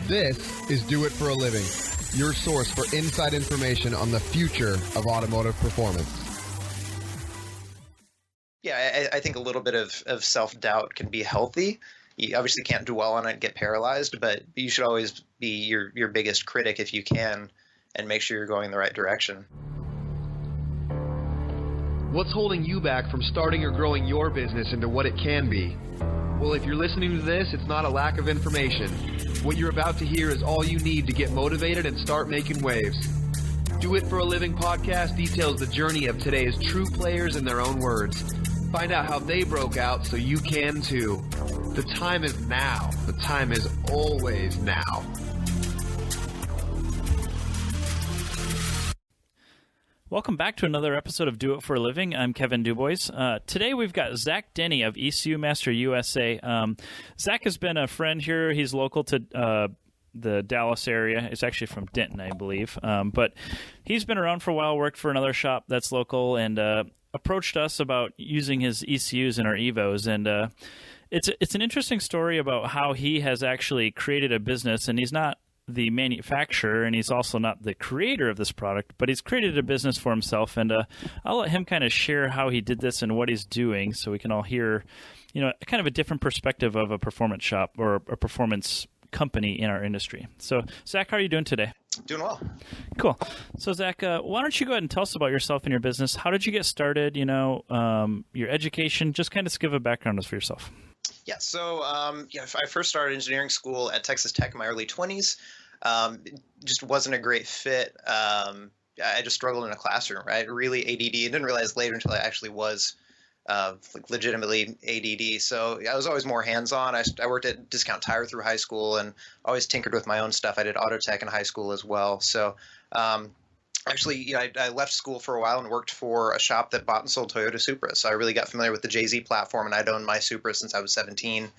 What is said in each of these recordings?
This is Do It For A Living, your source for inside information on the future of automotive performance. Yeah, I think a little bit of self-doubt can be healthy. You obviously can't dwell on it and get paralyzed, but you should always be your biggest critic if you can and make sure you're going in the right direction. What's holding you back from starting or growing your business into what it can be? Well, if you're listening to this, it's not a lack of information. What you're about to hear is all you need to get motivated and start making waves. Do It For A Living podcast details the journey of today's true players in their own words. Find out how they broke out so you can too. The time is now. The time is always now. Welcome back to another episode of Do It For A Living. I'm Kevin Dubois. Today we've got Zach Denney of ECU Master USA. Zach has been a friend here. He's local to the Dallas area. He's actually from Denton, I believe. But he's been around for a while, worked for another shop that's local, and approached us about using his ECUs in our Evos. And it's an interesting story about how he has actually created a business, and he's not the manufacturer, and he's also not the creator of this product, but he's created a business for himself, and I'll let him kind of share how he did this and what he's doing so we can all hear, kind of a different perspective of a performance shop or a performance company in our industry. So, Zach, how are you doing today? Doing well. Cool. So, Zach, why don't you go ahead and tell us about yourself and your business? How did you get started, your education? Just kind of give a background for yourself. Yeah, so I first started engineering school at Texas Tech in my early 20s. It just wasn't a great fit. I just struggled in a classroom, right? Really ADD. I didn't realize later until I actually was legitimately ADD. So I was always more hands-on. I worked at Discount Tire through high school and always tinkered with my own stuff. I did auto tech in high school as well. So actually, I left school for a while and worked for a shop that bought and sold Toyota Supras. So I really got familiar with the JZ platform, and I'd owned my Supra since I was 17.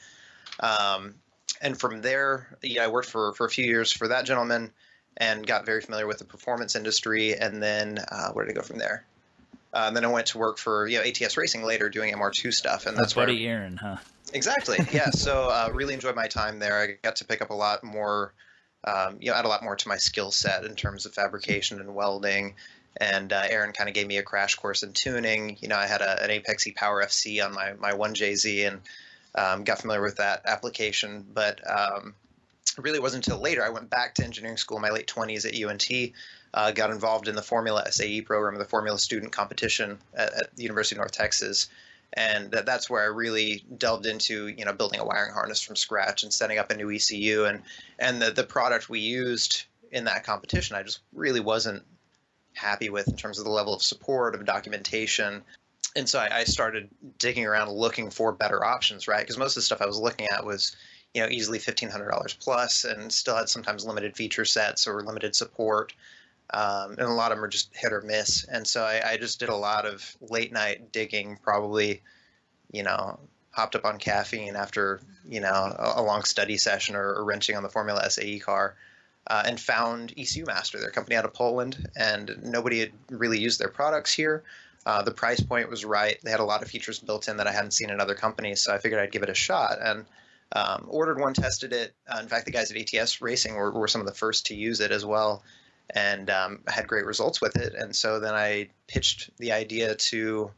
And from there, I worked for a few years for that gentleman and got very familiar with the performance industry. And then where did I go from there? And then I went to work for ATS Racing later doing MR2 stuff. And that's Buddy Aaron, huh? Exactly. Yeah. So really enjoyed my time there. I got to pick up a lot more. Add a lot more to my skill set in terms of fabrication and welding. And Aaron kind of gave me a crash course in tuning. I had an Apex E-Power FC on my 1JZ and got familiar with that application. But it really wasn't until later I went back to engineering school in my late 20s at UNT, got involved in the Formula SAE program, the Formula Student Competition at the University of North Texas. And that's where I really delved into, building a wiring harness from scratch and setting up a new ECU. And the product we used in that competition, I just really wasn't happy with in terms of the level of support, of documentation. And so I started digging around looking for better options, right? Because most of the stuff I was looking at was, easily $1,500 plus and still had sometimes limited feature sets or limited support. And a lot of them are just hit or miss. And so I just did a lot of late night digging, probably, hopped up on caffeine after, a long study session or wrenching on the Formula SAE car, and found ECU Master, their company out of Poland, and nobody had really used their products here. The price point was right. They had a lot of features built in that I hadn't seen in other companies. So I figured I'd give it a shot and ordered one, tested it. In fact, the guys at ATS Racing were some of the first to use it as well. And had great results with it. And so then I pitched the idea to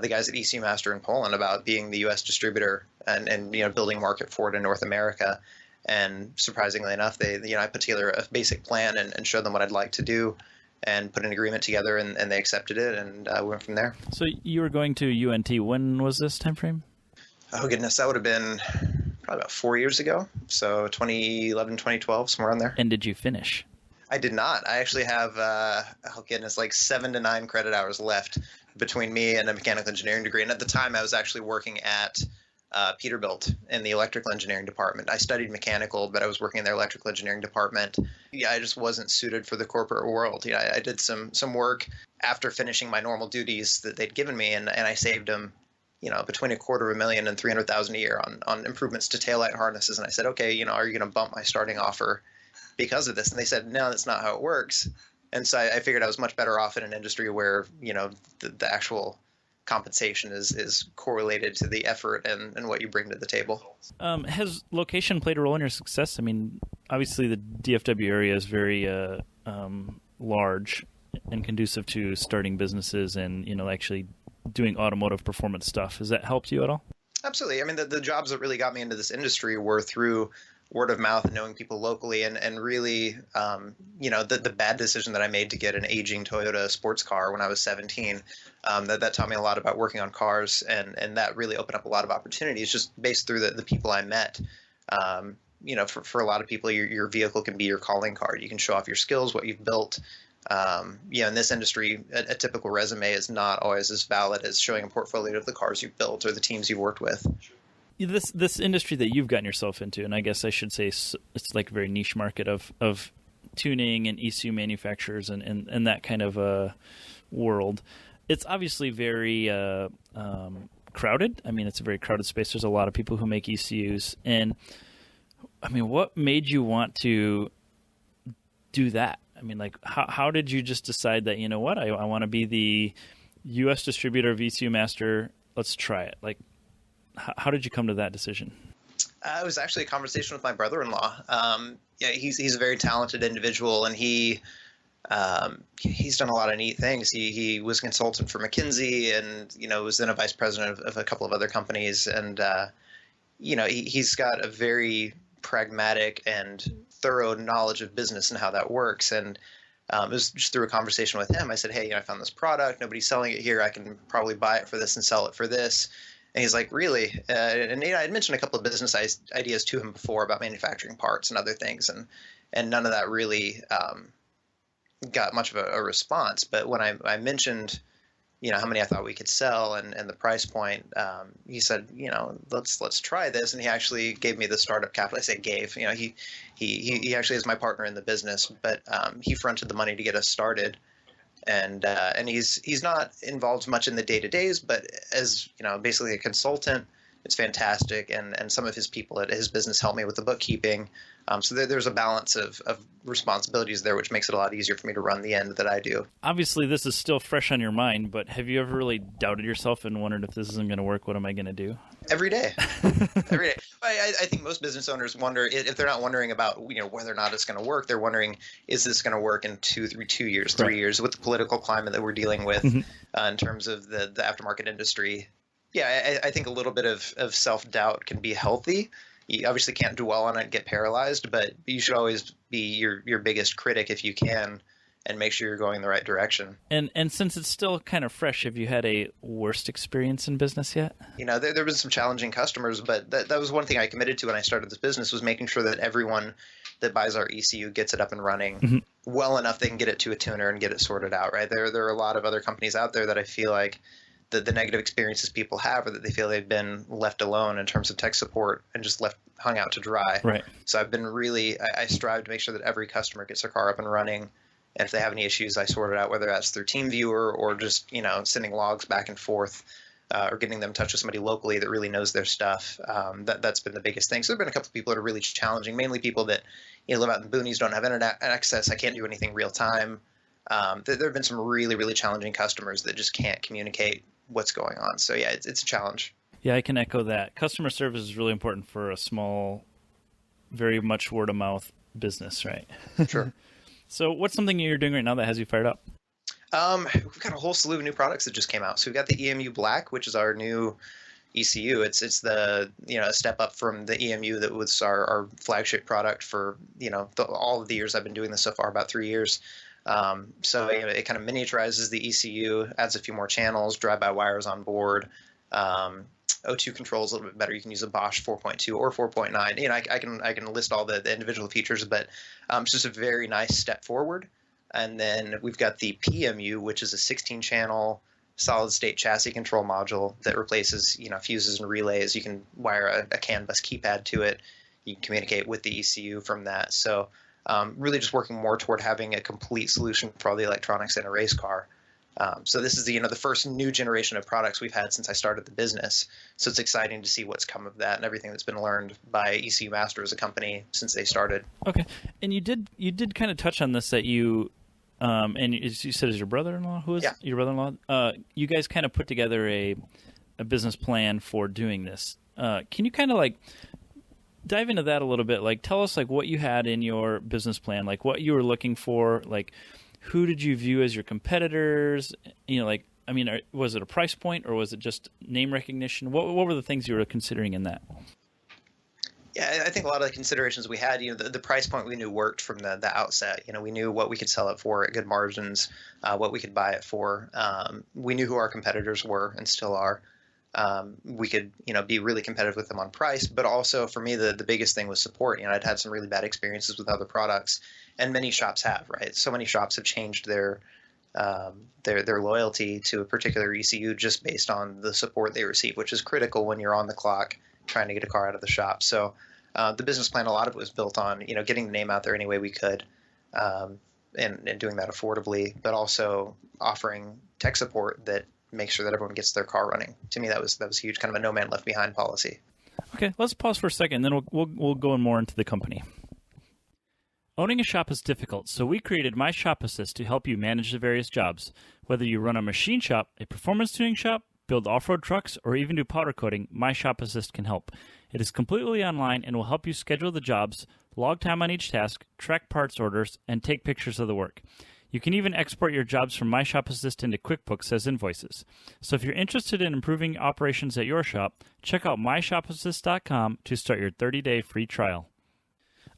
the guys at ECU Master in Poland about being the U.S. distributor and building market for it in North America. And surprisingly enough, I put together a basic plan and showed them what I'd like to do and put an agreement together, and they accepted it, and we went from there. So you were going to UNT. When was this time frame? Oh, goodness. That would have been probably about 4 years ago. So 2011, 2012, somewhere on there. And did you finish? I did not. I actually have, like 7 to 9 credit hours left between me and a mechanical engineering degree. And at the time, I was actually working at Peterbilt in the electrical engineering department. I studied mechanical, but I was working in their electrical engineering department. Yeah, I just wasn't suited for the corporate world. I did some work after finishing my normal duties that they'd given me, and I saved them, between $250,000 and $300,000 a year on improvements to taillight harnesses. And I said, okay, are you going to bump my starting offer because of this? And they said, no, that's not how it works. And so I figured I was much better off in an industry where, the actual compensation is correlated to the effort and what you bring to the table. Has location played a role in your success? I mean, obviously the DFW area is very large and conducive to starting businesses and, actually doing automotive performance stuff. Has that helped you at all? Absolutely. I mean, the jobs that really got me into this industry were through word of mouth and knowing people locally, and really, the bad decision that I made to get an aging Toyota sports car when I was 17, that taught me a lot about working on cars, and that really opened up a lot of opportunities just based through the people I met. For a lot of people, your vehicle can be your calling card. You can show off your skills, what you've built. In this industry, a typical resume is not always as valid as showing a portfolio of the cars you've built or the teams you've worked with. This industry that you've gotten yourself into, and I guess I should say it's like a very niche market of tuning and ECU manufacturers and that kind of world. It's obviously very crowded. I mean, it's a very crowded space. There's a lot of people who make ECUs. And, I mean, what made you want to do that? I mean, like, how did you just decide that, I want to be the U.S. distributor of ECU Master. Let's try it. Like, how did you come to that decision? It was actually a conversation with my brother-in-law. He's a very talented individual, and he's done a lot of neat things. He was a consultant for McKinsey, and was then a vice president of a couple of other companies, and he's got a very pragmatic and thorough knowledge of business and how that works. And it was just through a conversation with him. I said, hey, I found this product. Nobody's selling it here. I can probably buy it for this and sell it for this. And he's like, really? And I had mentioned a couple of business ideas to him before about manufacturing parts and other things, and none of that really got much of a response. But when I mentioned, how many I thought we could sell and the price point, he said, let's try this. And he actually gave me the startup capital. I say gave. He actually is my partner in the business, but he fronted the money to get us started. And he's not involved much in the day-to-days, but as basically a consultant, it's fantastic. And some of his people at his business help me with the bookkeeping. So there's a balance of responsibilities there, which makes it a lot easier for me to run the end that I do. Obviously, this is still fresh on your mind, but have you ever really doubted yourself and wondered if this isn't going to work? What am I going to do? Every day. Every day. I think most business owners wonder, if they're not wondering about whether or not it's going to work, they're wondering, is this going to work in 2 years, 3 years, with the political climate that we're dealing with in terms of the aftermarket industry. Yeah, I think a little bit of self-doubt can be healthy. You obviously can't dwell on it and get paralyzed, but you should always be your biggest critic if you can, and make sure you're going in the right direction. And since it's still kind of fresh, have you had a worst experience in business yet? There have been some challenging customers, but that was one thing I committed to when I started this business, was making sure that everyone that buys our ECU gets it up and running well enough they can get it to a tuner and get it sorted out, right? There are a lot of other companies out there that I feel like the negative experiences people have, or that they feel they've been left alone in terms of tech support and just hung out to dry. Right. So I've been I strive to make sure that every customer gets their car up and running. And if they have any issues, I sort it out, whether that's through TeamViewer or just, sending logs back and forth, or getting them in touch with somebody locally that really knows their stuff. That's been the biggest thing. So there have been a couple of people that are really challenging, mainly people that live out in the boonies, don't have internet access. I can't do anything real time. There have been some really, really challenging customers that just can't communicate what's going on. So yeah, it's a challenge. Yeah, I can echo that. Customer service is really important for a small, very much word of mouth business, right? Sure. So what's something you're doing right now that has you fired up? We've got a whole slew of new products that just came out. So we've got the EMU Black, which is our new ECU. It's the a step up from the EMU that was our flagship product for all of the years I've been doing this so far, about 3 years. So it kind of miniaturizes the ECU, adds a few more channels, drive-by wires on board. O2 control is a little bit better. You can use a Bosch 4.2 or 4.9. I can list all the individual features, but it's just a very nice step forward. And then we've got the PMU, which is a 16-channel solid-state chassis control module that replaces fuses and relays. You can wire a CAN bus keypad to it. You can communicate with the ECU from that. So really just working more toward having a complete solution for all the electronics in a race car. So this is the first new generation of products we've had since I started the business. So it's exciting to see what's come of that and everything that's been learned by ECU Master as a company since they started. Okay, and you did kind of touch on this, that you and you said is your brother-in-law who is your brother-in-law. You guys kind of put together a business plan for doing this. Can you kind of dive into that a little bit. Like, tell us like what you had in your business plan, like what you were looking for, like who did you view as your competitors? You know, like, I mean, was it a price point or was it just name recognition? What were the things you were considering in that? Yeah, I think a lot of the considerations we had, the price point we knew worked from the outset. We knew what we could sell it for at good margins, what we could buy it for. We knew who our competitors were and still are. We could, be really competitive with them on price, but also for me, the biggest thing was support. I'd had some really bad experiences with other products, and many shops have, right? So many shops have changed their loyalty to a particular ECU just based on the support they receive, which is critical when you're on the clock trying to get a car out of the shop. So the business plan, a lot of it was built on, getting the name out there any way we could, and doing that affordably, but also offering tech support that makes sure that everyone gets their car running. To me, that was huge, kind of a no man left behind policy. Okay, let's pause for a second, then we'll go more into the company. Owning a shop is difficult, so we created My Shop Assist to help you manage the various jobs. Whether you run a machine shop, a performance tuning shop, build off-road trucks, or even do powder coating, My Shop Assist can help. It is completely online and will help you schedule the jobs, log time on each task, track parts orders, and take pictures of the work. You can even export your jobs from My Shop Assist into QuickBooks as invoices. So if you're interested in improving operations at your shop, check out myshopassist.com to start your 30-day free trial.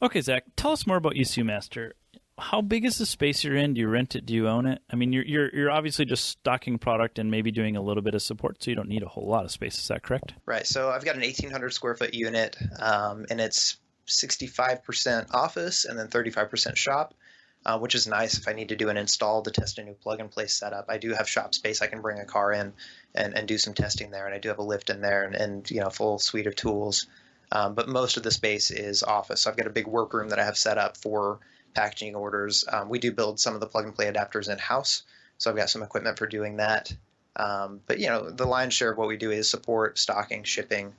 Okay, Zach, tell us more about ECUMaster. How big is the space you're in? Do you rent it? Do you own it? I mean, you're obviously just stocking product and maybe doing a little bit of support, so you don't need a whole lot of space. Is that correct? Right. So I've got an 1,800 square foot unit, and it's 65% office and then 35% shop, which is nice if I need to do an install to test a new plug-and-play setup. I do have shop space. I can bring a car in and do some testing there, and I do have a lift in there and a full suite of tools. But most of the space is office. So I've got a big workroom that I have set up for packaging orders. We do build some of the plug-and-play adapters in-house, so I've got some equipment for doing that. But the lion's share of what we do is support, stocking, shipping.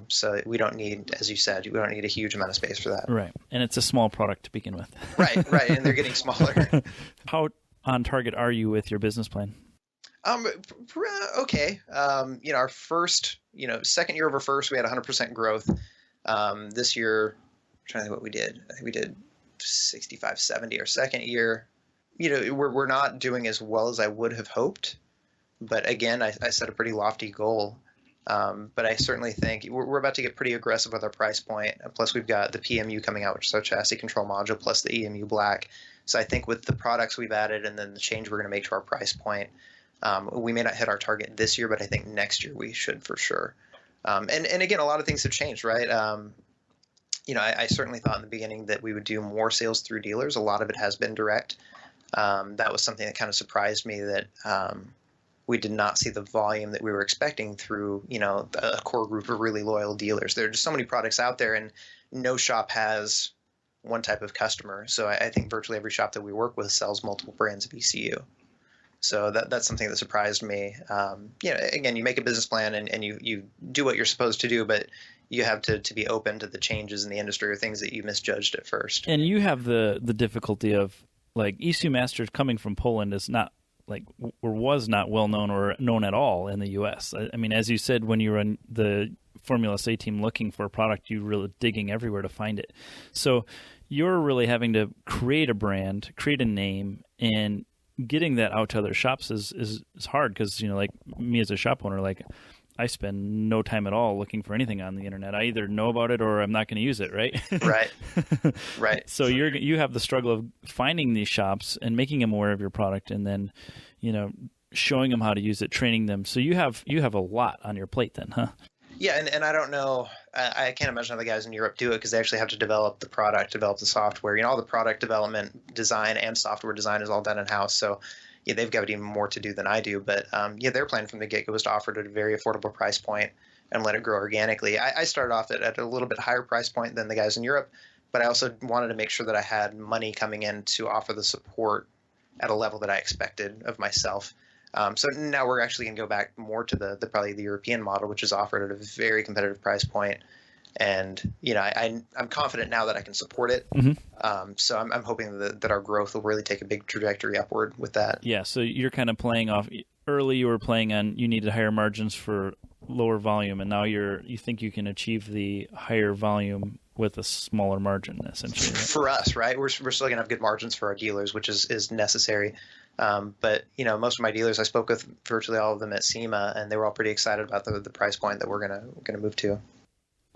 So we don't need, as you said, we don't need a huge amount of space for that. Right, and it's a small product to begin with. Right, and they're getting smaller. How on target are you with your business plan? Okay. Our first, second year over first, we had 100% growth. This year, I'm trying to think what we did. I think we did 65, 70 our second year. We're not doing as well as I would have hoped. But again, I set a pretty lofty goal. But I certainly think we're about to get pretty aggressive with our price point. Plus, we've got the PMU coming out, which is our chassis control module, plus the EMU Black. So I think with the products we've added and then the change we're going to make to our price point, we may not hit our target this year, but I think next year we should for sure. And again, a lot of things have changed, right? I certainly thought in the beginning that we would do more sales through dealers. A lot of it has been direct. That was something that kind of surprised me that we did not see the volume that we were expecting through, a core group of really loyal dealers. There are just so many products out there, and no shop has one type of customer. So I think virtually every shop that we work with sells multiple brands of ECU. So that's something that surprised me. Again, you make a business plan and you do what you're supposed to do, but you have to be open to the changes in the industry or things that you misjudged at first. And you have the difficulty of, like, ECUMaster coming from Poland is not, like, or was not well known or known at all in the U.S. I mean, as you said, when you were on the Formula SAE team looking for a product, you were really digging everywhere to find it. So you're really having to create a brand, create a name, and getting that out to other shops is hard because, like me as a shop owner, like I spend no time at all looking for anything on the internet. I either know about it or I'm not going to use it, right? Right. So you have the struggle of finding these shops and making them aware of your product, and then, showing them how to use it, training them. So you have a lot on your plate then, huh? Yeah, and I don't know. I can't imagine how the guys in Europe do it because they actually have to develop the product, develop the software. All the product development, design, and software design is all done in-house. So, yeah, they've got even more to do than I do. But, their plan from the get-go was to offer it at a very affordable price point and let it grow organically. I started off at a little bit higher price point than the guys in Europe, but I also wanted to make sure that I had money coming in to offer the support at a level that I expected of myself. So now we're actually going to go back more to the probably the European model, which is offered at a very competitive price point. And, I'm confident now that I can support it. Mm-hmm. So I'm hoping that our growth will really take a big trajectory upward with that. Yeah. So you're kind of playing off early. You were playing on, you needed higher margins for lower volume, and now you think you can achieve the higher volume with a smaller margin, essentially. Right? For us, right? We're still gonna have good margins for our dealers, which is necessary. But most of my dealers, I spoke with virtually all of them at SEMA, and they were all pretty excited about the price point that we're gonna move to.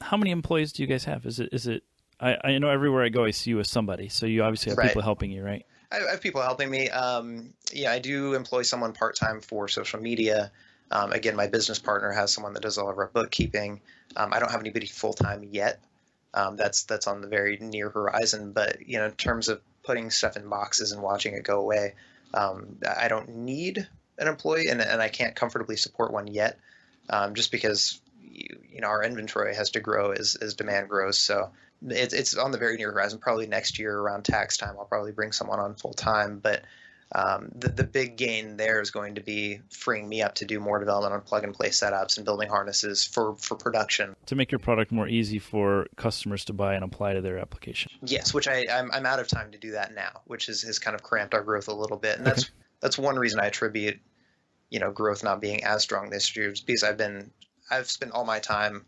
How many employees do you guys have? Is it? I know everywhere I go, I see you as somebody. So you obviously have people helping you, right? I have people helping me. I do employ someone part-time for social media. Again, my business partner has someone that does all of our bookkeeping. I don't have anybody full-time yet. That's on the very near horizon. But in terms of putting stuff in boxes and watching it go away, I don't need an employee, and I can't comfortably support one yet, just because our inventory has to grow as demand grows. So it's on the very near horizon. Probably next year around tax time, I'll probably bring someone on full time. But the big gain there is going to be freeing me up to do more development on plug and play setups and building harnesses for production, to make your product more easy for customers to buy and apply to their application. Yes, which I'm out of time to do that now, which has kind of cramped our growth a little bit, and that's one reason I attribute growth not being as strong this year, is because I've spent all my time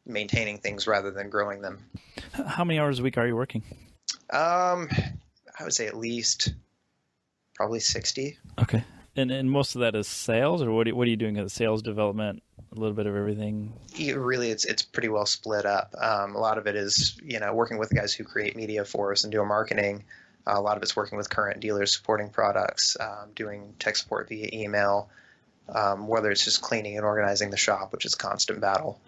maintaining things rather than growing them. How many hours a week are you working? I would say at least probably 60. Okay. And most of that is sales, or what are you doing at sales development? A little bit of everything? Really, it's pretty well split up. A lot of it is, working with the guys who create media for us and do our marketing. A lot of it's working with current dealers supporting products, doing tech support via email, whether it's just cleaning and organizing the shop, which is a constant battle.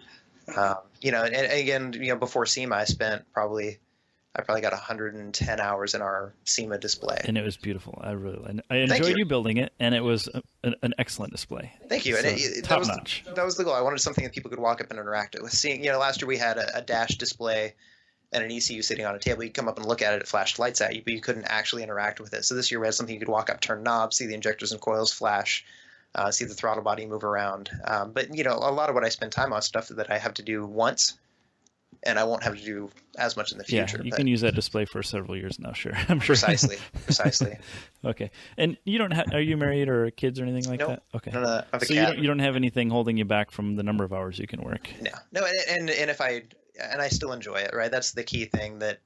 And again, before SEMA, I probably got 110 hours in our SEMA display. And it was beautiful. I enjoyed you building it, and it was an excellent display. Thank you. So, and top notch. That was the goal. I wanted something that people could walk up and interact with. Last year we had a dash display and an ECU sitting on a table. You come up and look at it, it flashed lights at you, but you couldn't actually interact with it. So this year we had something you could walk up, turn knobs, see the injectors and coils flash, see the throttle body move around. But a lot of what I spend time on stuff that I have to do once, and I won't have to do as much in the future. Yeah, you can use that display for several years now, sure. I'm sure. Precisely. Okay. And you don't are you married or kids or anything like that? Okay. No, I have a so cat. You don't have anything holding you back from the number of hours you can work? No, and if I still enjoy it, right? That's the key thing, that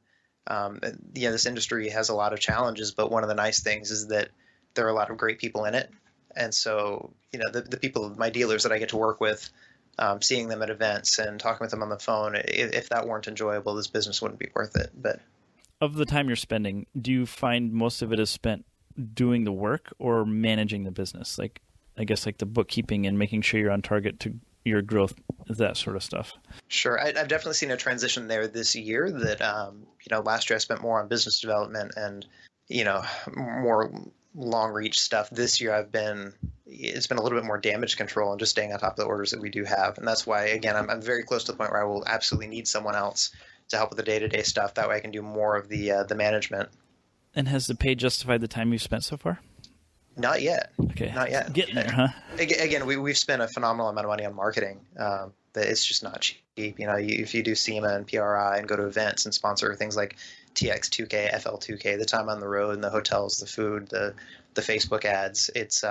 this industry has a lot of challenges, but one of the nice things is that there are a lot of great people in it. And so, the people, my dealers that I get to work with, seeing them at events and talking with them on the phone, if that weren't enjoyable, this business wouldn't be worth it. But of the time you're spending, do you find most of it is spent doing the work or managing the business? Like, I guess like the bookkeeping and making sure you're on target to your growth, that sort of stuff. Sure. I've definitely seen a transition there this year that, last year I spent more on business development and, more long reach stuff. This year it's been a little bit more damage control and just staying on top of the orders that we do have. And that's why, again, I'm very close to the point where I will absolutely need someone else to help with the day-to-day stuff. That way I can do more of the management. And has the pay justified the time you've spent so far? Not yet. Okay. Not yet. Getting there, huh? Again, we've spent a phenomenal amount of money on marketing. That it's just not cheap. If you do SEMA and PRI and go to events and sponsor things like TX2K, FL2K, the time on the road and the hotels, the food, the Facebook ads, it's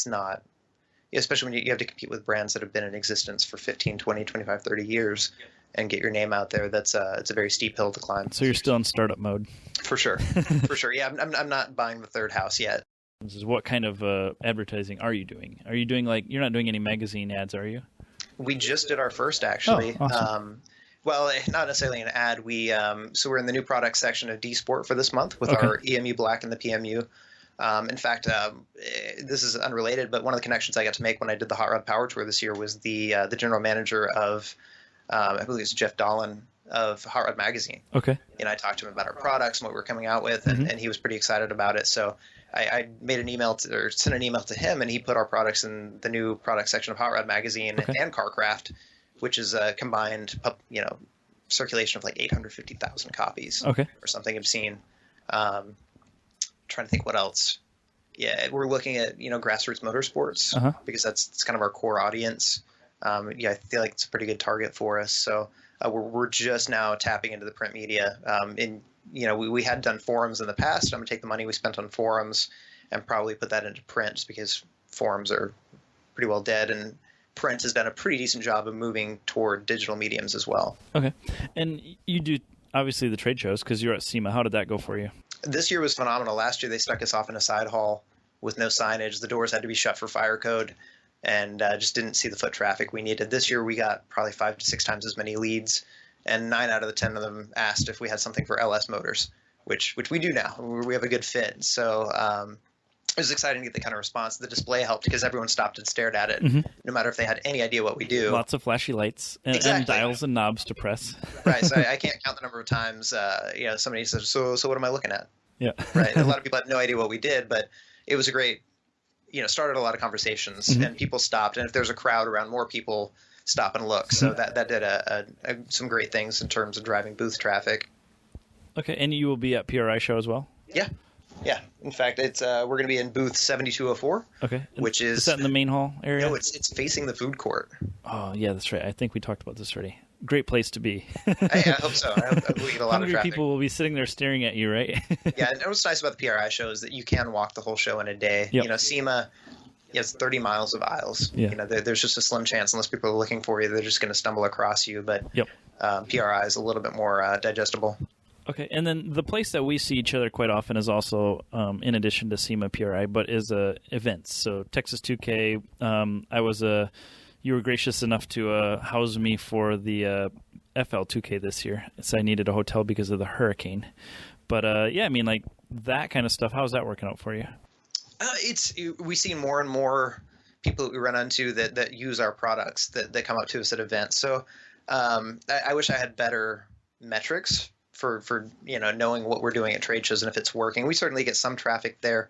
not, especially when you have to compete with brands that have been in existence for 15, 20, 25, 30 years and get your name out there. It's a very steep hill to climb. So you're still in startup mode. For sure. For sure. Yeah. I'm not buying the third house yet. This is what kind of advertising are you doing? Are you doing you're not doing any magazine ads, are you? We just did our first, actually. Oh, awesome. Well, not necessarily an ad. So we're in the new product section of D Sport for this month with our EMU Black and the PMU. In fact, this is unrelated, but one of the connections I got to make when I did the Hot Rod Power Tour this year was the general manager of, I believe it's Jeff Dolan of Hot Rod Magazine. Okay. And I talked to him about our products and what we were coming out with, and he was pretty excited about it. So I made an email sent an email to him, and he put our products in the new product section of Hot Rod Magazine and CarCraft, which is a combined, circulation of 850,000 copies or something obscene. Trying to think what else. Yeah, we're looking at, grassroots motorsports because that's kind of our core audience. I feel like it's a pretty good target for us. So we're just now tapping into the print media. We had done forums in the past. I'm going to take the money we spent on forums and probably put that into print just because forums are pretty well dead. And print has done a pretty decent job of moving toward digital mediums as well. Okay. And you do, obviously, the trade shows because you're at SEMA. How did that go for you? This year was phenomenal. Last year, they stuck us off in a side hall with no signage. The doors had to be shut for fire code, and just didn't see the foot traffic we needed. This year, we got probably 5 to 6 times as many leads, and 9 out of the 10 of them asked if we had something for LS motors, which we do now. We have a good fit. So it was exciting to get the kind of response. The display helped because everyone stopped and stared at it, no matter if they had any idea what we do. Lots of flashy lights and dials and knobs to press. Right. So I can't count the number of times somebody says, so what am I looking at? Yeah. Right. A lot of people had no idea what we did, but it was a great, started a lot of conversations, and people stopped. And if there's a crowd around, more people stop and look. So that did some great things in terms of driving booth traffic. Okay. And you will be at PRI show as well? Yeah. Yeah. In fact, it's we're going to be in booth 7204. Okay. Which is that in the main hall area? No, it's facing the food court. Oh, yeah, that's right. I think we talked about this already. Great place to be. I hope so. I hope we get a lot Hungry of traffic. people will be sitting there staring at you, right? Yeah, and what's nice about the PRI show is that you can walk the whole show in a day. Yep. SEMA, it's 30 miles of aisles. Yeah. There's just a slim chance, unless people are looking for you, they're just going to stumble across you. But PRI is a little bit more digestible. Okay, and then the place that we see each other quite often is also, in addition to SEMA PRI, but is events. So Texas 2K, you were gracious enough to house me for the FL 2K this year. So I needed a hotel because of the hurricane. But that kind of stuff, how's that working out for you? We see more and more people that we run into that use our products that come up to us at events. So I wish I had better metrics for knowing what we're doing at trade shows and if it's working. We certainly get some traffic there.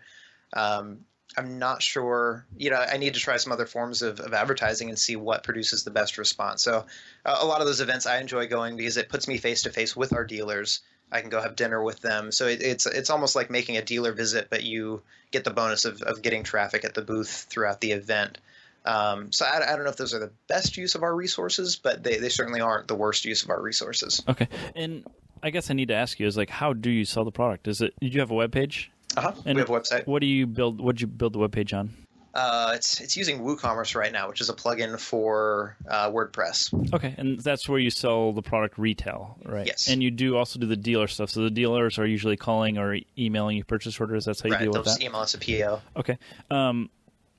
I'm not sure, I need to try some other forms of advertising and see what produces the best response. So a lot of those events I enjoy going because it puts me face to face with our dealers. I can go have dinner with them. So it's almost like making a dealer visit, but you get the bonus of getting traffic at the booth throughout the event. So I don't know if those are the best use of our resources, but they certainly aren't the worst use of our resources. Okay. And I guess I need to ask you is how do you sell the product? Did you have a web page? We have a website. What do you build? What did you build the web page on? It's using WooCommerce right now, which is a plugin for WordPress. Okay, and that's where you sell the product retail, right? Yes. And you do also do the dealer stuff. So the dealers are usually calling or emailing you purchase orders. That's how you deal with that? Right, they'll just email us a PO. Okay.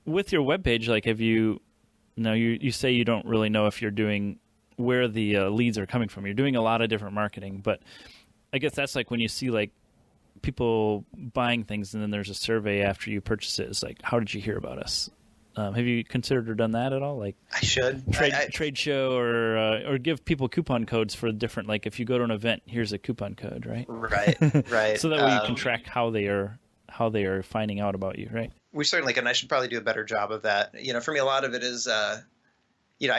With your web page, have you say you don't really know if you're doing where the leads are coming from. You're doing a lot of different marketing, but I guess that's when you see people buying things and then there's a survey after you purchase it. It's how did you hear about us? Have you considered or done that at all? I should. Trade show or give people coupon codes for different, if you go to an event, here's a coupon code, right? Right. So that way you can track how they are finding out about you, right? We certainly can. I should probably do a better job of that. For me, a lot of it is, I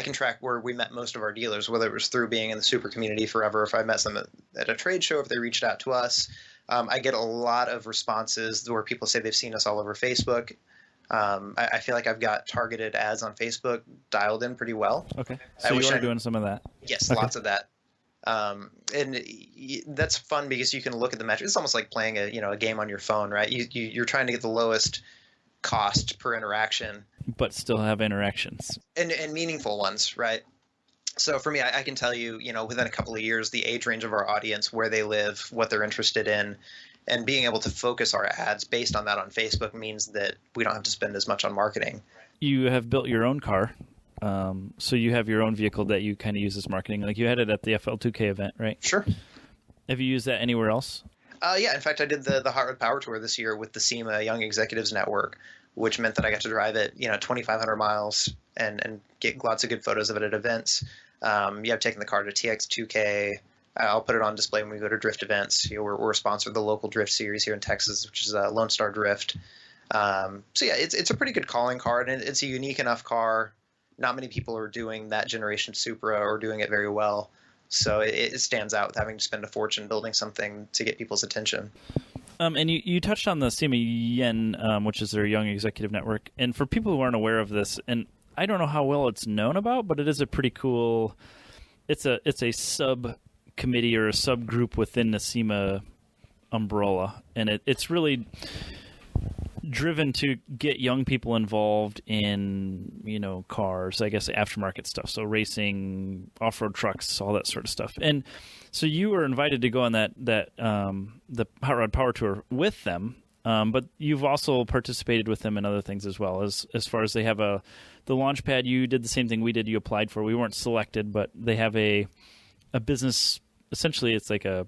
can track where we met most of our dealers, whether it was through being in the super community forever, if I met them at a trade show, if they reached out to us. I get a lot of responses where people say they've seen us all over Facebook. I feel like I've got targeted ads on Facebook dialed in pretty well. Okay. So you are doing some of that? Yes, okay. Lots of that. And that's fun because you can look at the metrics. It's almost like playing a game on your phone, right? You're trying to get the lowest cost per interaction, but still have interactions and meaningful ones, right? So for me, I can tell you, within a couple of years, the age range of our audience, where they live, what they're interested in, and being able to focus our ads based on that on Facebook means that we don't have to spend as much on marketing. You have built your own car. So you have your own vehicle that you kind of use as marketing. You had it at the FL2K event, right? Sure. Have you used that anywhere else? Yeah. In fact, I did the Hot Rod Power Tour this year with the SEMA Young Executives Network, which meant that I got to drive it, 2,500 miles and get lots of good photos of it at events. I've taken the car to TX2K. I'll put it on display when we go to drift events. We're a sponsor of the local drift series here in Texas, which is Lone Star Drift. It's a pretty good calling card, and it's a unique enough car. Not many people are doing that generation Supra or doing it very well. So it stands out with having to spend a fortune building something to get people's attention. And you touched on the SEMA Yen, which is their Young Executive Network. And for people who aren't aware of this, and I don't know how well it's known about, but it is a pretty cool. It's a subcommittee or a subgroup within the SEMA umbrella, and it's really driven to get young people involved in, cars, I guess aftermarket stuff. So racing, off-road trucks, all that sort of stuff. And so you were invited to go on the Hot Rod Power Tour with them. But you've also participated with them in other things as well, as far as they have the launch pad. You did the same thing we did. You applied for. We weren't selected, but they have a business. Essentially, it's like a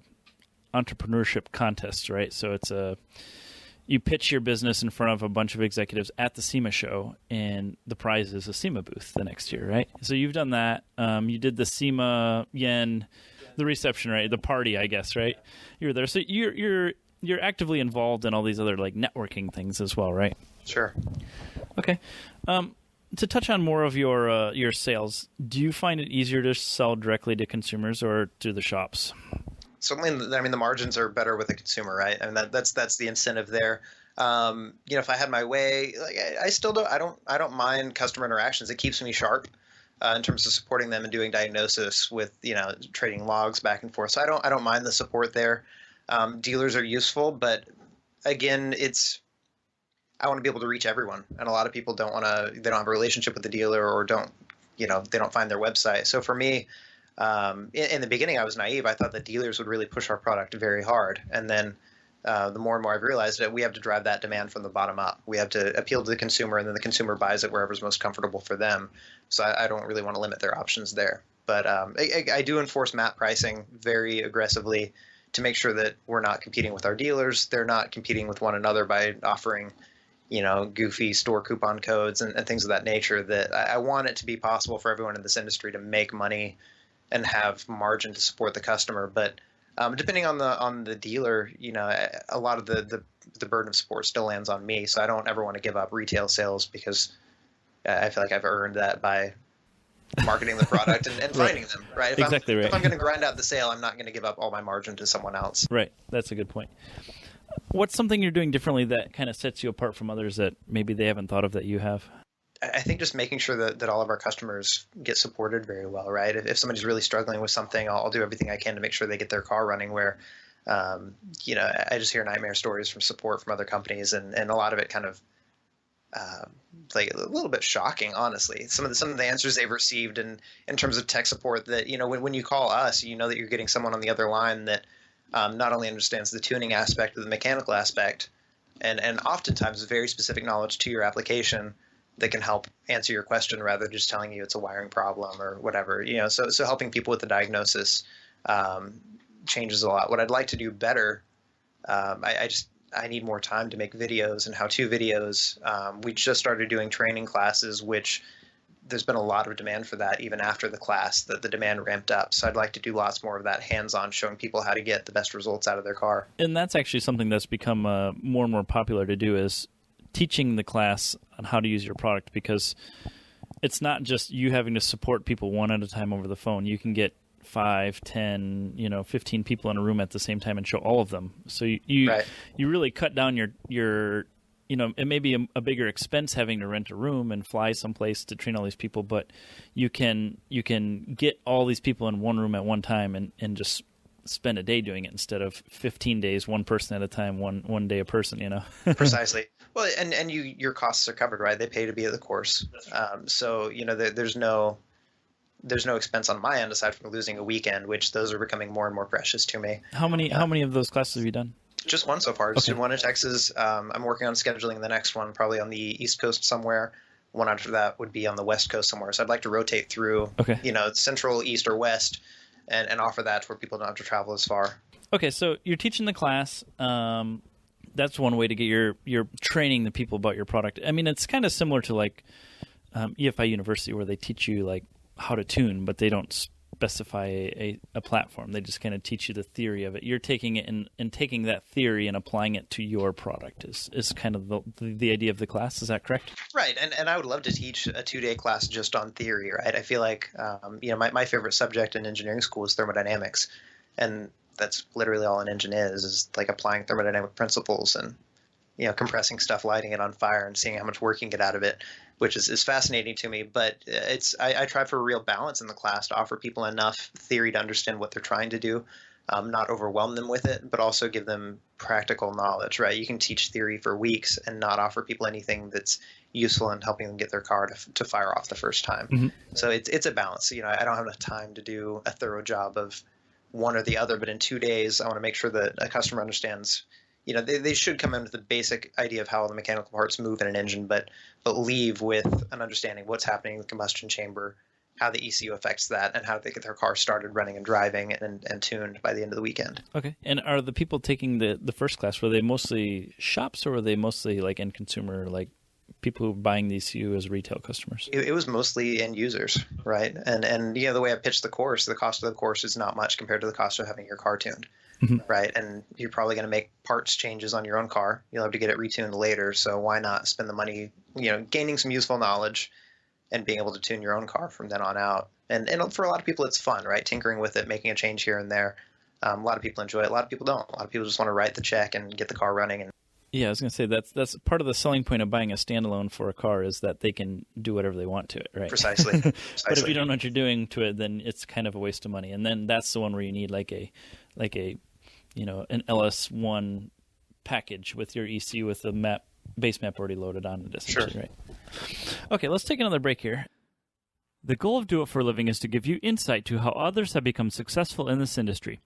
entrepreneurship contest, right? So you pitch your business in front of a bunch of executives at the SEMA show, and the prize is a SEMA booth the next year, right? So you've done that. You did the SEMA Yen, the reception, right? The party, I guess, right? You were there. So you're actively involved in all these other like networking things as well, right? Sure. Okay. To touch on more of your sales, do you find it easier to sell directly to consumers or through the shops? Certainly, I mean, the margins are better with the consumer, right? I mean, that's the incentive there. If I had my way, like, I still don't mind customer interactions. It keeps me sharp in terms of supporting them and doing diagnosis with, trading logs back and forth. So I don't mind the support there. Dealers are useful, but again, I want to be able to reach everyone, and a lot of people they don't have a relationship with the dealer, or they don't find their website. So for me, in the beginning, I was naive. I thought that dealers would really push our product very hard, and then the more and more I've realized that we have to drive that demand from the bottom up. We have to appeal to the consumer, and then the consumer buys it wherever's most comfortable for them. So I don't really want to limit their options there. But I do enforce MAP pricing very aggressively to make sure that we're not competing with our dealers. They're not competing with one another by offering, goofy store coupon codes and things of that nature. That I want it to be possible for everyone in this industry to make money and have margin to support the customer. But depending on the dealer, a lot of the burden of support still lands on me. So I don't ever want to give up retail sales, because I feel like I've earned that by marketing the product and finding them, right? If I'm going to grind out the sale, I'm not going to give up all my margin to someone else. Right. That's a good point. What's something you're doing differently that kind of sets you apart from others that maybe they haven't thought of that you have? I think just making sure that all of our customers get supported very well, right? If somebody's really struggling with something, I'll do everything I can to make sure they get their car running. Where, I just hear nightmare stories from support from other companies, and a lot of it kind of like a little bit shocking, honestly. Some of the answers they've received in terms of tech support, that when you call us, that you're getting someone on the other line that not only understands the tuning aspect but the mechanical aspect, and oftentimes very specific knowledge to your application that can help answer your question rather than just telling you it's a wiring problem or whatever. So helping people with the diagnosis changes a lot. What I'd like to do better, I need more time to make videos and how-to videos. We just started doing training classes, which there's been a lot of demand for that even after the class, that the demand ramped up. So I'd like to do lots more of that hands-on, showing people how to get the best results out of their car. And that's actually something that's become more and more popular to do, is teaching the class on how to use your product, because it's not just you having to support people one at a time over the phone. You can get 5, 10, 15 people in a room at the same time and show all of them. So you really cut down your it may be a bigger expense having to rent a room and fly someplace to train all these people, but you can get all these people in one room at one time and just spend a day doing it instead of 15 days, one person at a time, one day a person, Precisely. Well, and your costs are covered, right? They pay to be at the course. So, there's no expense on my end aside from losing a weekend, which those are becoming more and more precious to me. How many of those classes have you done? Just one so far. Just did one in Texas. I'm working on scheduling the next one, probably on the East Coast somewhere. One after that would be on the West Coast somewhere. So I'd like to rotate through, Central, East, or West, and offer that to where people don't have to travel as far. Okay, so you're teaching the class. That's one way to get you're training the people about your product. I mean, it's kind of similar to like EFI University, where they teach you like how to tune, but they don't specify a platform. They just kind of teach you the theory of it. You're taking it and taking that theory and applying it to your product is kind of the idea of the class. Is that correct? Right. And I would love to teach a 2-day class just on theory, right? I feel like, my favorite subject in engineering school is thermodynamics. And that's literally all an engine is like applying thermodynamic principles and, compressing stuff, lighting it on fire, and seeing how much work you can get out of it, which is fascinating to me. But I try for a real balance in the class to offer people enough theory to understand what they're trying to do, not overwhelm them with it, but also give them practical knowledge, right? You can teach theory for weeks and not offer people anything that's useful in helping them get their car to fire off the first time. Mm-hmm. So it's a balance. I don't have enough time to do a thorough job of one or the other, but in 2 days, I want to make sure that a customer understands, they should come in with the basic idea of how the mechanical parts move in an engine, but leave with an understanding of what's happening in the combustion chamber, how the ECU affects that, and how they get their car started running and driving and tuned by the end of the weekend. Okay. And are the people taking the first class, were they mostly shops or were they mostly like end consumer, like people who are buying the ECU as retail customers? It was mostly end users, right? And the way I pitched the course, the cost of the course is not much compared to the cost of having your car tuned, right? And you're probably going to make parts changes on your own car. You'll have to get it retuned later. So why not spend the money, gaining some useful knowledge and being able to tune your own car from then on out. And for a lot of people, it's fun, right? Tinkering with it, making a change here and there. A lot of people enjoy it. A lot of people don't. A lot of people just want to write the check and get the car running. And yeah, I was going to say that's part of the selling point of buying a standalone for a car is that they can do whatever they want to it, right? Precisely. But if you don't know what you're doing to it, then it's kind of a waste of money. And then that's the one where you need like a an LS1 package with your ECU with the base map already loaded on it, essentially, Sure. right? Okay, let's take another break here. The goal of Do It for a Living is to give you insight to how others have become successful in this industry.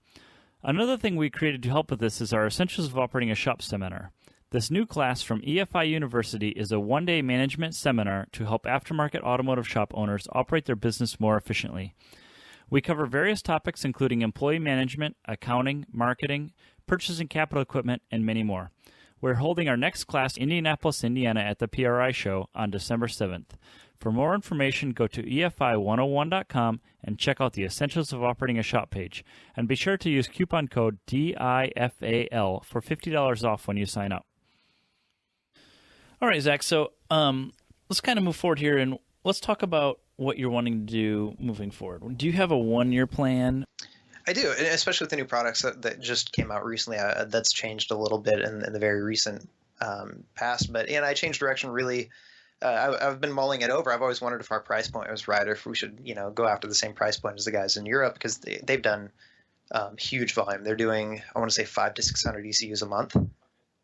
Another thing we created to help with this is our Essentials of Operating a Shop seminar. This new class from EFI University is a one-day management seminar to help aftermarket automotive shop owners operate their business more efficiently. We cover various topics including employee management, accounting, marketing, purchasing capital equipment, and many more. We're holding our next class in Indianapolis, Indiana at the PRI show on December 7th. For more information, go to EFI101.com and check out the Essentials of Operating a Shop page. And be sure to use coupon code DIFAL for $50 off when you sign up. All right, Zach, so let's kind of move forward here and let's talk about what you're wanting to do moving forward. Do you have a one-year plan? I do, and especially with the new products that just came out recently. That's changed a little bit in the very recent past. But I changed direction really. I've been mulling it over. I've always wondered if our price point was right, or if we should go after the same price point as the guys in Europe, because they've done huge volume. They're doing, I want to say, 500 to 600 ECUs a month,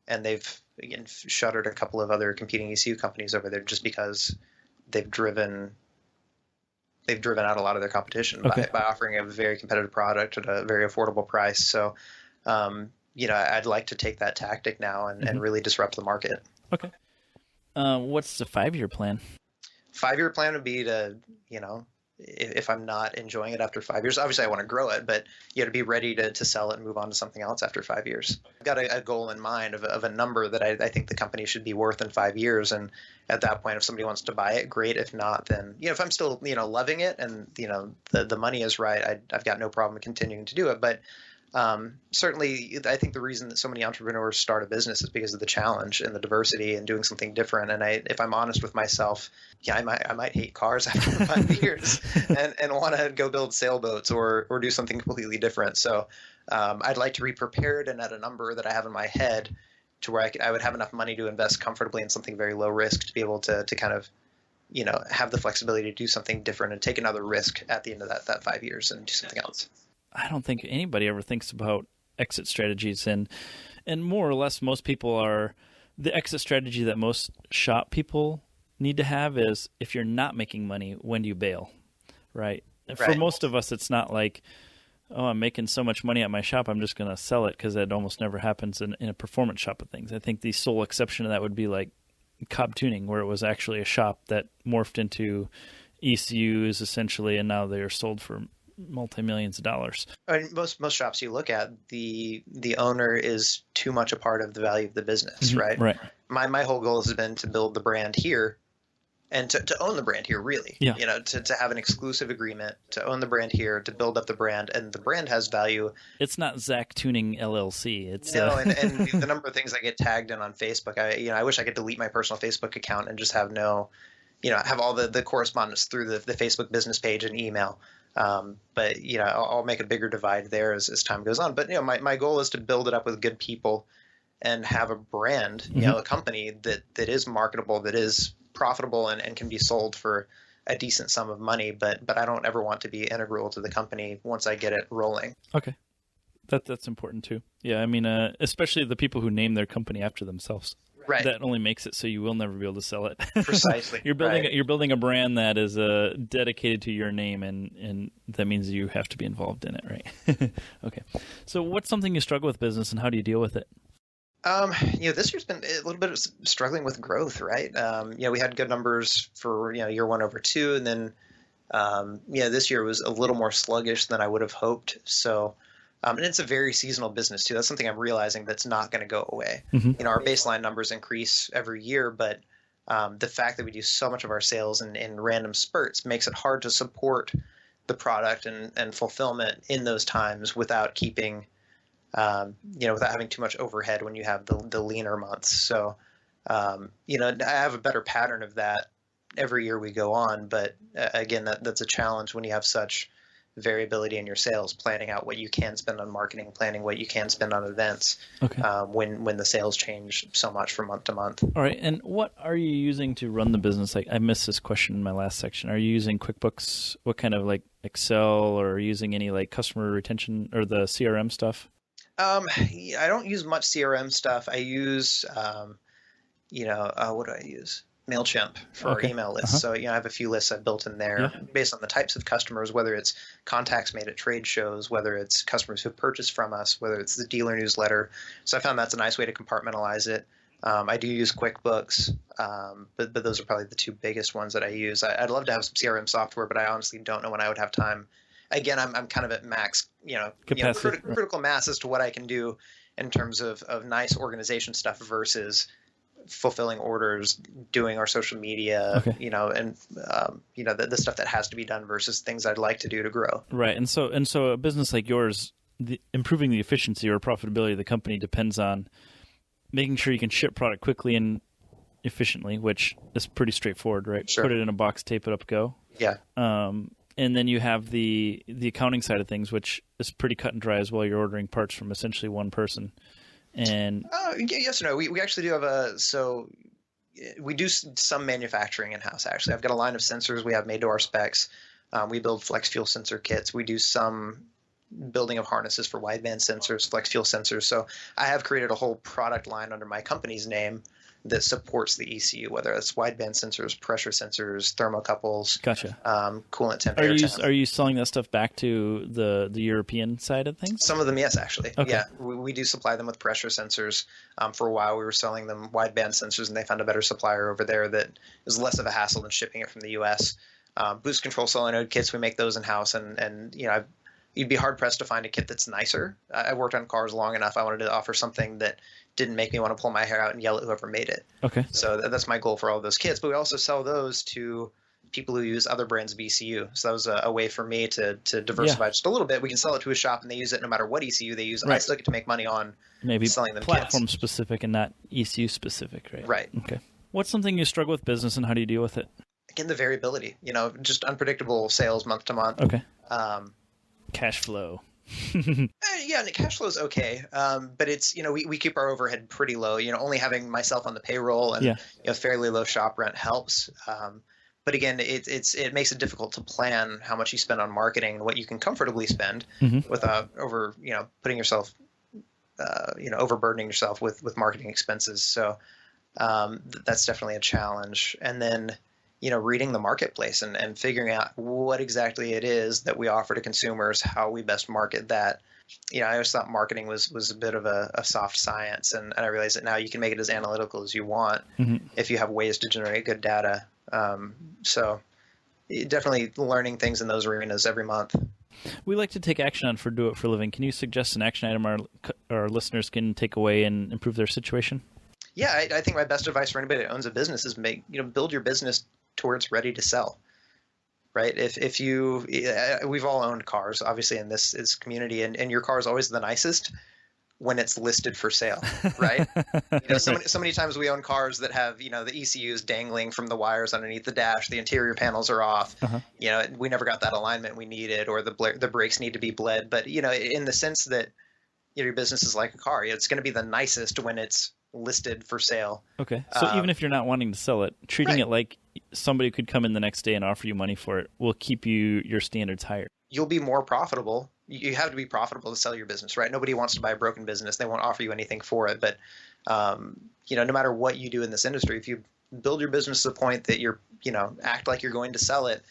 and they've shuttered a couple of other competing ECU companies over there just because they've driven out a lot of their competition by offering a very competitive product at a very affordable price. So, I'd like to take that tactic now and really disrupt the market. Okay. What's the 5-year plan? 5-year plan would be to, if I'm not enjoying it after 5 years, obviously I want to grow it, but to be ready to sell it and move on to something else after 5 years. I've got a goal in mind of a number that I think the company should be worth in 5 years. And at that point, if somebody wants to buy it, great. If not, then, if I'm still, loving it and, the money is right, I've got no problem continuing to do it. But certainly, I think the reason that so many entrepreneurs start a business is because of the challenge and the diversity and doing something different. And if I'm honest with myself, I might hate cars after 5 years and want to go build sailboats or do something completely different. So I'd like to be prepared and at a number that I have in my head to where I would have enough money to invest comfortably in something very low risk to be able to kind of have the flexibility to do something different and take another risk at the end of that 5 years and do something else. I don't think anybody ever thinks about exit strategies, and more or less most people are the exit strategy that most shop people need to have is if you're not making money, when do you bail, right? For most of us, it's not like, oh, I'm making so much money at my shop, I'm just going to sell it, because that almost never happens in a performance shop of things. I think the sole exception to that would be like Cobb Tuning, where it was actually a shop that morphed into ECUs essentially, and now they are sold for multi-millions of dollars. I mean, most shops you look at, the owner is too much a part of the value of the business, right? Right. My whole goal has been to build the brand here and to own the brand here, really. Yeah. To have an exclusive agreement, to own the brand here, to build up the brand, and the brand has value. It's not Zach Tuning LLC. It's no, and the number of things I get tagged in on Facebook, I wish I could delete my personal Facebook account and just have have all the correspondence through the Facebook business page and email. But I'll make a bigger divide there as time goes on. But my goal is to build it up with good people and have a brand, a company that is marketable, that is profitable and can be sold for a decent sum of money. But I don't ever want to be integral to the company once I get it rolling. Okay. That's important too. Yeah, I mean, especially the people who name their company after themselves. Right. That only makes it so you will never be able to sell it. Precisely. You're building a brand that is dedicated to your name, and that means you have to be involved in it, right? Okay. So, what's something you struggle with business, and how do you deal with it? This year's been a little bit of struggling with growth, right? We had good numbers for year one over two, and then this year was a little more sluggish than I would have hoped. So. And it's a very seasonal business too. That's something I'm realizing that's not going to go away. Mm-hmm. Our baseline numbers increase every year, but the fact that we do so much of our sales in random spurts makes it hard to support the product and fulfillment in those times without keeping, without having too much overhead when you have the leaner months. So, I have a better pattern of that every year we go on. But again, that's a challenge when you have such variability in your sales, planning out what you can spend on marketing, planning what you can spend on events. Okay. When the sales change so much from month to month. All right. And what are you using to run the business? Like, I missed this question in my last section. Are you using QuickBooks? What kind of like Excel, or are you using any like customer retention or the CRM stuff? I don't use much CRM stuff. I use, what do I use? MailChimp for our email list. So, I have a few lists I've built in there based on the types of customers, whether it's contacts made at trade shows, whether it's customers who've purchased from us, whether it's the dealer newsletter. So I found that's a nice way to compartmentalize it. I do use QuickBooks, but those are probably the two biggest ones that I use. I'd love to have some CRM software, but I honestly don't know when I would have time. Again, I'm kind of at max, critical mass as to what I can do in terms of nice organization stuff versus fulfilling orders, doing our social media, and the stuff that has to be done versus things I'd like to do to grow. Right. And so a business like yours, improving the efficiency or profitability of the company depends on making sure you can ship product quickly and efficiently, which is pretty straightforward, right? Sure. Put it in a box, tape it up, go. Yeah. And then you have the accounting side of things, which is pretty cut and dry as well. You're ordering parts from essentially one person. And yes or no, we actually do have we do some manufacturing in-house. Actually, I've got a line of sensors we have made to our specs. We build flex fuel sensor kits. We do some building of harnesses for wideband sensors, flex fuel sensors. So I have created a whole product line under my company's name that supports the ECU, whether it's wideband sensors, pressure sensors, thermocouples, gotcha, coolant temp, air temp. Are you selling that stuff back to the European side of things? Some of them, yes, actually. Okay. Yeah, we do supply them with pressure sensors. For a while, we were selling them wideband sensors, and they found a better supplier over there that is less of a hassle than shipping it from the U.S. Boost control solenoid kits, we make those in-house, and you'd be hard-pressed to find a kit that's nicer. I worked on cars long enough. I wanted to offer something that didn't make me want to pull my hair out and yell at whoever made it. Okay. So that's my goal for all of those kits. But we also sell those to people who use other brands of ECU. So that was a way for me to diversify just a little bit. We can sell it to a shop and they use it no matter what ECU they use. Right. I still get to make money on maybe selling them platform kits. Specific and not ECU specific, right? Right. Okay. What's something you struggle with business and how do you deal with it? Again, the variability. Just unpredictable sales month to month. Okay. Cash flow. Yeah, and the cash flow is okay, but it's we keep our overhead pretty low. Only having myself on the payroll and fairly low shop rent helps. But again, it makes it difficult to plan how much you spend on marketing and what you can comfortably spend without putting yourself, overburdening yourself with marketing expenses. So that's definitely a challenge. And then reading the marketplace and figuring out what exactly it is that we offer to consumers, how we best market that. I always thought marketing was a bit of a soft science, and I realize that now you can make it as analytical as you want if you have ways to generate good data. So definitely learning things in those arenas every month. We like to take action on for Do It for a Living. Can you suggest an action item our listeners can take away and improve their situation? Yeah, I think my best advice for anybody that owns a business is build your business to where it's ready to sell, right? If we've all owned cars, obviously, in this community, and your car is always the nicest when it's listed for sale, right? So many times we own cars that have, the ECUs dangling from the wires underneath the dash, the interior panels are off, we never got that alignment we needed, or the brakes need to be bled. But, in the sense that your business is like a car, it's going to be the nicest when it's listed for sale. Okay. So even if you're not wanting to sell it, treating it like somebody could come in the next day and offer you money for it will keep your standards higher. You'll be more profitable you have to be profitable to sell your business, right? Nobody wants to buy a broken business. They won't offer you anything for it. But, no matter what you do in this industry, if you build your business to the point that you're, act like you're going to sell it,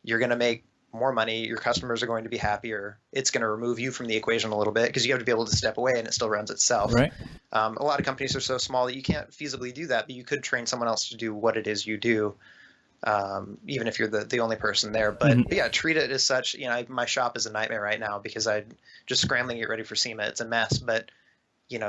you're going to make more money. Your customers are going to be happier. It's going to remove you from the equation a little bit because you have to be able to step away and it still runs itself. Right. A lot of companies are so small that you can't feasibly do that, but you could train someone else to do what it is you do. Even if you're the only person there. But yeah, treat it as such. My shop is a nightmare right now because I'm just scrambling to get ready for SEMA. It's a mess, but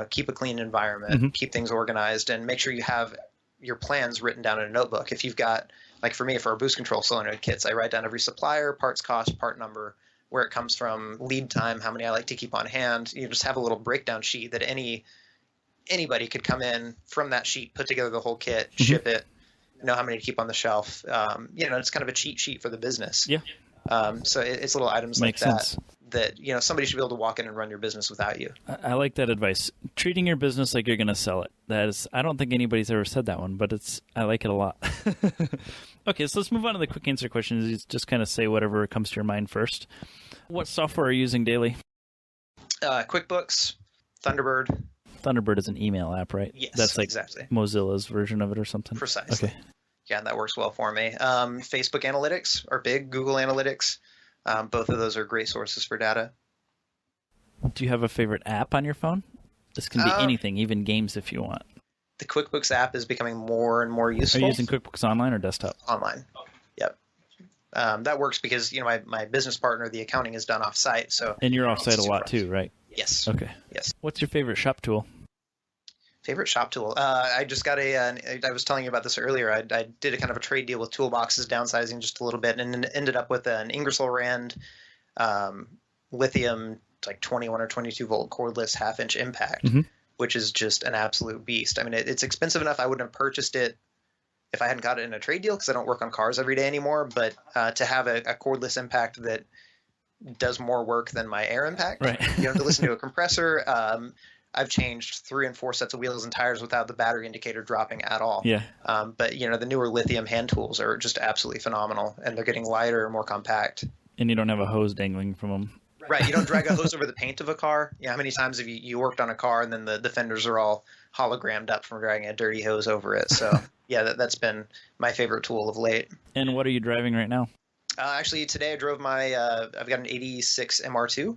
keep a clean environment, keep things organized, and make sure you have your plans written down in a notebook. If you've got, like for me, for our boost control solenoid kits, I write down every supplier, parts cost, part number, where it comes from, lead time, how many I like to keep on hand. You just have a little breakdown sheet that anybody could come in from that sheet, put together the whole kit, ship it, know how many to keep on the shelf. It's kind of a cheat sheet for the business. Yeah. So it's little items Makes like that sense. that somebody should be able to walk in and run your business without you. I like that advice. Treating your business like you're going to sell it. I don't think anybody's ever said that one, but I like it a lot. Okay, so let's move on to the quick answer questions. You just kind of say whatever comes to your mind first. What software are you using daily? QuickBooks, Thunderbird. Thunderbird is an email app, right? Yes, that's like exactly. Mozilla's version of it or something. Precisely. Okay. Yeah, that works well for me. Facebook Analytics are big. Google Analytics. Both of those are great sources for data. Do you have a favorite app on your phone? This can be anything, even games if you want. The QuickBooks app is becoming more and more useful. Are you using QuickBooks Online or desktop? Online. Yep. That works because my business partner, the accounting is done off-site. And you're off-site a lot too, right? Yes. Okay. Yes. What's your favorite shop tool? Favorite shop tool? I just got I was telling you about this earlier. I did a kind of a trade deal with Toolboxes, downsizing just a little bit, and ended up with an Ingersoll Rand lithium, like 21 or 22 volt cordless half-inch impact, which is just an absolute beast. I mean, it's expensive enough. I wouldn't have purchased it if I hadn't got it in a trade deal because I don't work on cars every day anymore. But to have a cordless impact that does more work than my air impact, right. You have to listen to a compressor. I've changed 3 and 4 sets of wheels and tires without the battery indicator dropping at all. Yeah. But the newer lithium hand tools are just absolutely phenomenal, and they're getting lighter, more compact. And you don't have a hose dangling from them. Right. You don't drag a hose over the paint of a car. How many times have you worked on a car and then the fenders are all hologrammed up from dragging a dirty hose over it? So yeah, that's been my favorite tool of late. And what are you driving right now? Actually, today I drove I've got an 86 MR2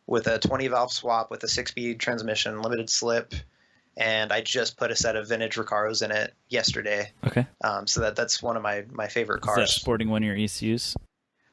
with a 20 valve swap with a 6-speed transmission, limited slip, and I just put a set of vintage Recaros in it yesterday. Okay. So that's one of my favorite cars. Is that sporting one of your ECUs?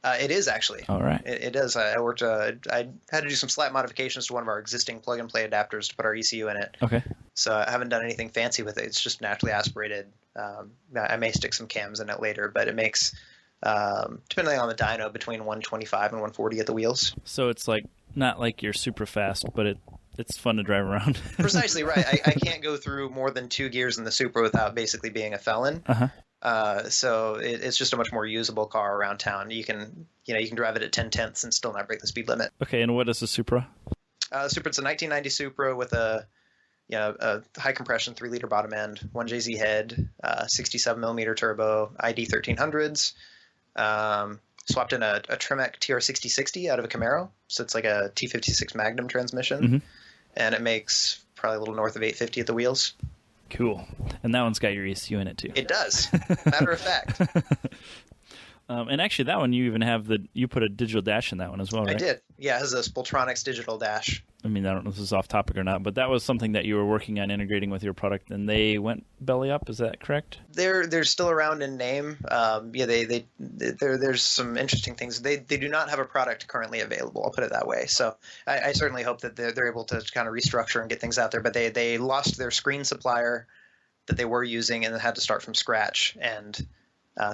It is actually. All right. It is. I had to do some slight modifications to one of our existing plug-and-play adapters to put our ECU in it. Okay. So I haven't done anything fancy with it. It's just naturally aspirated. I may stick some cams in it later, but it makes, depending on the dyno, between 125 and 140 at the wheels. So it's like not like you're super fast, but it's fun to drive around. Precisely right. I can't go through more than 2 gears in the Supra without basically being a felon. So it's just a much more usable car around town. You can drive it at 10/10 and still not break the speed limit. Okay, and what is the Supra? Supra, it's a 1990 Supra with a high compression 3-liter bottom end, 1JZ head, 67 millimeter turbo, ID 1300s. Swapped in a Tremec TR6060 out of a Camaro, so it's like a T56 Magnum transmission, and it makes probably a little north of 850 at the wheels. Cool. And that one's got your ECU in it too. It does. Matter of fact. And actually, that one you even have you put a digital dash in that one as well, right? I did. Yeah, it has a Spoltronics digital dash. I mean, I don't know if this is off topic or not, but that was something that you were working on integrating with your product, and they went belly up. Is that correct? They're still around in name. There's some interesting things. They do not have a product currently available. I'll put it that way. So I certainly hope that they're able to kind of restructure and get things out there. But they lost their screen supplier that they were using and had to start from scratch, and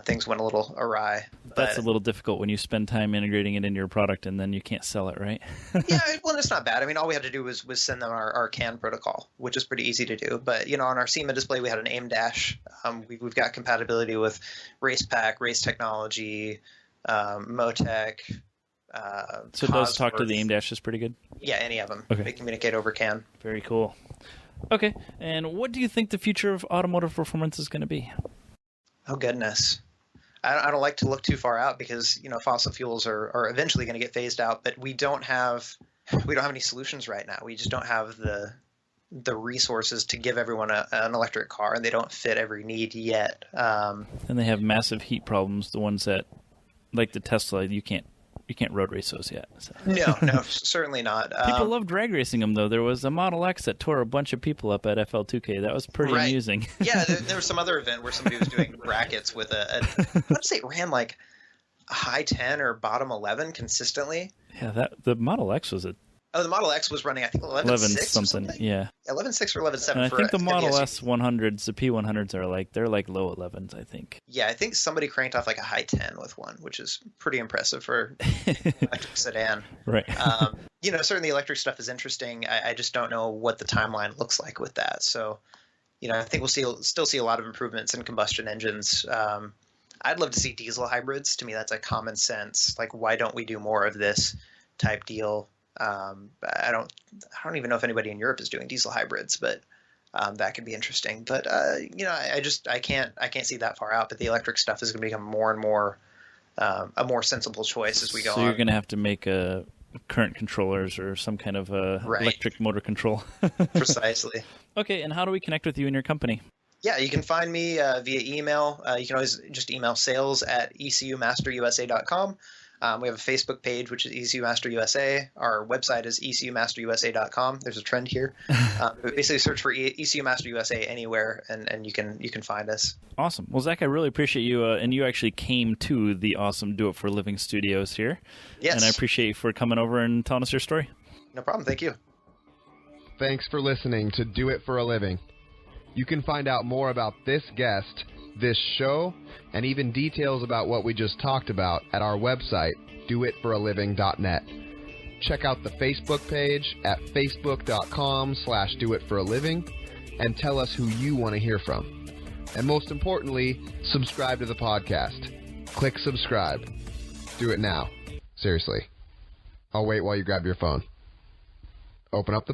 things went a little awry. That's a little difficult when you spend time integrating it into your product and then you can't sell it, right? Yeah, well, it's not bad. I mean, all we had to do was send them our CAN protocol, which is pretty easy to do. But, on our SEMA display, we had an AIM dash. We've got compatibility with RacePack, Race Technology, Motec. So it does talk to the AIM dashes pretty good? Yeah, any of them. Okay. They communicate over CAN. Very cool. Okay, and what do you think the future of automotive performance is going to be? Oh, goodness. I don't like to look too far out because, you know, fossil fuels are eventually going to get phased out, but we don't have any solutions right now. We just don't have the resources to give everyone an electric car, and they don't fit every need yet. And they have massive heat problems. The ones that, like the Tesla, you can't road race those yet. So. No, certainly not. People love drag racing them, though. There was a Model X that tore a bunch of people up at FL2K. That was pretty amusing. Yeah, there was some other event where somebody was doing brackets with let's say it ran like a high 10 or bottom 11 consistently. Yeah, the Model X was the Model X was running, I think, 11.6 something. Yeah, 11.6 or 11.7. And I think the Model S 100s, the P100s they're like low 11s, I think. Yeah, I think somebody cranked off like a high 10 with one, which is pretty impressive for electric sedan. Right. You know, certainly electric stuff is interesting. I just don't know what the timeline looks like with that. So, you know, I think we'll still see a lot of improvements in combustion engines. I'd love to see diesel hybrids. To me, that's a common sense. Like, why don't we do more of this type deal? I don't even know if anybody in Europe is doing diesel hybrids, but that could be interesting. But you know, I can't see that far out. But the electric stuff is going to become more and more a more sensible choice as we go on. So you're going to have to make current controllers or some kind of electric motor control. Precisely. Okay, and how do we connect with you and your company? Yeah, you can find me via email. You can always just email sales@ECUMasterUSA.com. We have a Facebook page, which is ECU Master USA. Our website is ECUMasterUSA.com. There's a trend here. Basically, search for ECU Master USA anywhere, and you can find us. Awesome. Well, Zach, I really appreciate you, and you actually came to the awesome Do It for a Living studios here. Yes. And I appreciate you for coming over and telling us your story. No problem. Thank you. Thanks for listening to Do It for a Living. You can find out more about this guest, this show, and even details about what we just talked about at our website, doitforaliving.net. Check out the Facebook page at facebook.com/doitforaliving and tell us who you want to hear from. And most importantly, subscribe to the podcast. Click subscribe. Do it now. Seriously. I'll wait while you grab your phone. Open up the